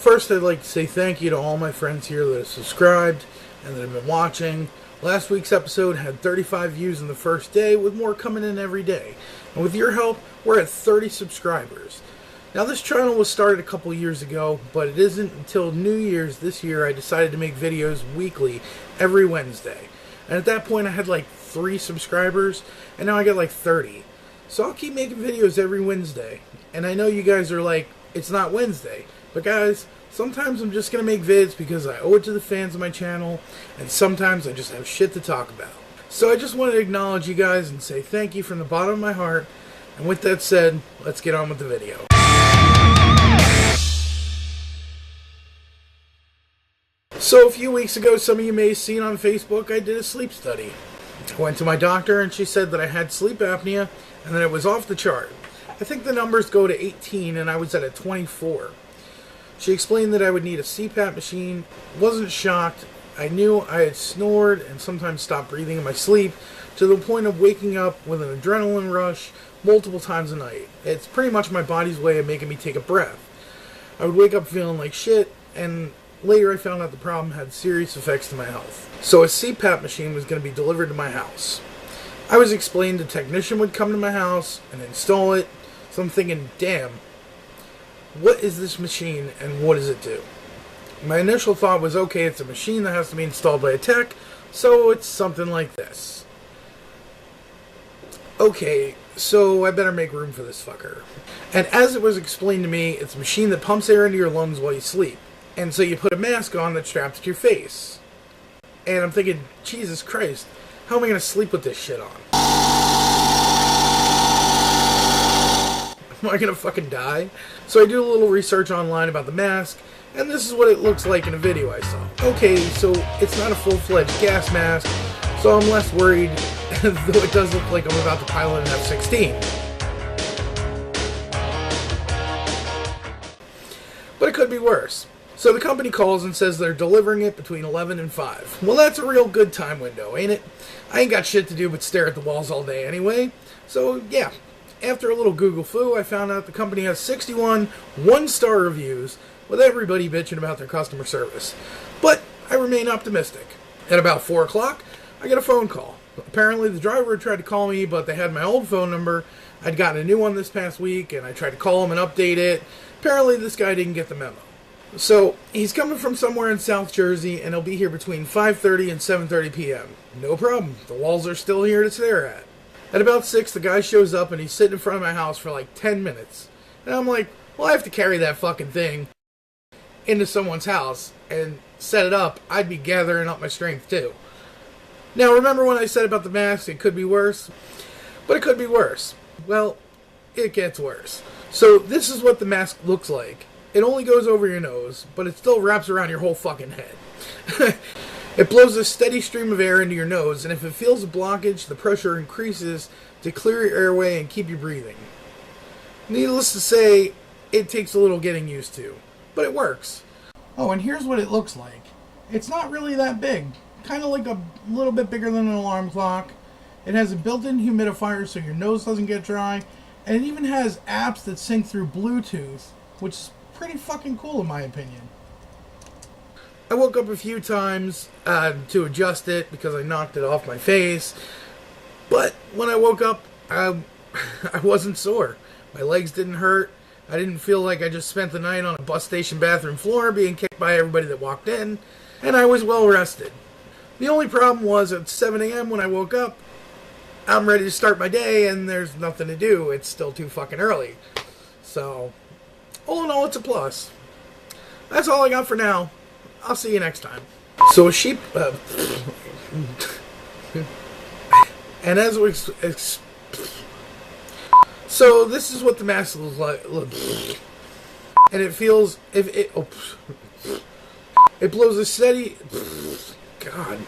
First, I'd like to say thank you to all my friends here that have subscribed and that have been watching. Last week's episode had 35 views in the first day, with more coming in every day. And with your help, we're at 30 subscribers. Now, this channel was started a couple years ago, but it isn't until New Year's this year I decided to make videos weekly, every Wednesday. And at that point, I had like 3 subscribers, and now I got like 30. So I'll keep making videos every Wednesday. And I know you guys are like, it's not Wednesday. But guys, sometimes I'm just going to make vids because I owe it to the fans of my channel, and sometimes I just have shit to talk about. So I just wanted to acknowledge you guys and say thank you from the bottom of my heart. And with that said, let's get on with the video. So a few weeks ago, some of you may have seen on Facebook, I did a sleep study. I went to my doctor and she said that I had sleep apnea and that it was off the chart. I think the numbers go to 18 and I was at a 24. She explained that I would need a CPAP machine. Wasn't shocked. I knew I had snored and sometimes stopped breathing in my sleep to the point of waking up with an adrenaline rush multiple times a night. It's pretty much my body's way of making me take a breath. I would wake up feeling like shit, and later I found out the problem had serious effects to my health. So a CPAP machine was going to be delivered to my house. I was explained a technician would come to my house and install it. So I'm thinking, damn, what is this machine and what does it do? My initial thought was, okay, it's a machine that has to be installed by a tech, so it's something like this. Okay, so I better make room for this fucker. And as it was explained to me, it's a machine that pumps air into your lungs while you sleep. And so you put a mask on that straps to your face. And I'm thinking, Jesus Christ, how am I going to sleep with this shit on? Am I going to fucking die? So I do a little research online about the mask, and this is what it looks like in a video I saw. Okay, so it's not a full-fledged gas mask, so I'm less worried, though it does look like I'm about to pilot an F-16. But it could be worse. So the company calls and says they're delivering it between 11 and 5. Well, that's a real good time window, ain't it? I ain't got shit to do but stare at the walls all day anyway. So, yeah. After a little Google foo, I found out the company has 61 one-star reviews, with everybody bitching about their customer service. But I remain optimistic. At about 4 o'clock, I get a phone call. Apparently the driver had tried to call me, but they had my old phone number. I'd gotten a new one this past week, and I tried to call him and update it. Apparently this guy didn't get the memo. So, he's coming from somewhere in South Jersey, and he'll be here between 5:30 and 7:30 p.m. No problem. The walls are still here to stare at. At about 6, the guy shows up, and he's sitting in front of my house for like 10 minutes. And I'm like, well, I have to carry that fucking thing into someone's house and set it up. I'd be gathering up my strength, too. Now, remember when I said about the mask, it could be worse? But it could be worse. Well, it gets worse. So, this is what the mask looks like. It only goes over your nose, but it still wraps around your whole fucking head. It blows a steady stream of air into your nose, and if it feels a blockage, the pressure increases to clear your airway and keep you breathing. Needless to say, it takes a little getting used to, but it works. Oh, and here's what it looks like. It's not really that big. Kind of like a little bit bigger than an alarm clock. It has a built-in humidifier so your nose doesn't get dry, and it even has apps that sync through Bluetooth, which is pretty fucking cool in my opinion. I woke up a few times to adjust it because I knocked it off my face. But when I woke up, I wasn't sore. My legs didn't hurt. I didn't feel like I just spent the night on a bus station bathroom floor being kicked by everybody that walked in. And I was well rested. The only problem was at 7 a.m. when I woke up, I'm ready to start my day and there's nothing to do. It's still too fucking early. So, all in all, it's a plus. That's all I got for now. I'll see you next time. So a sheep... and as we... So this is what the mask looks like. And it feels... It blows a steady... God...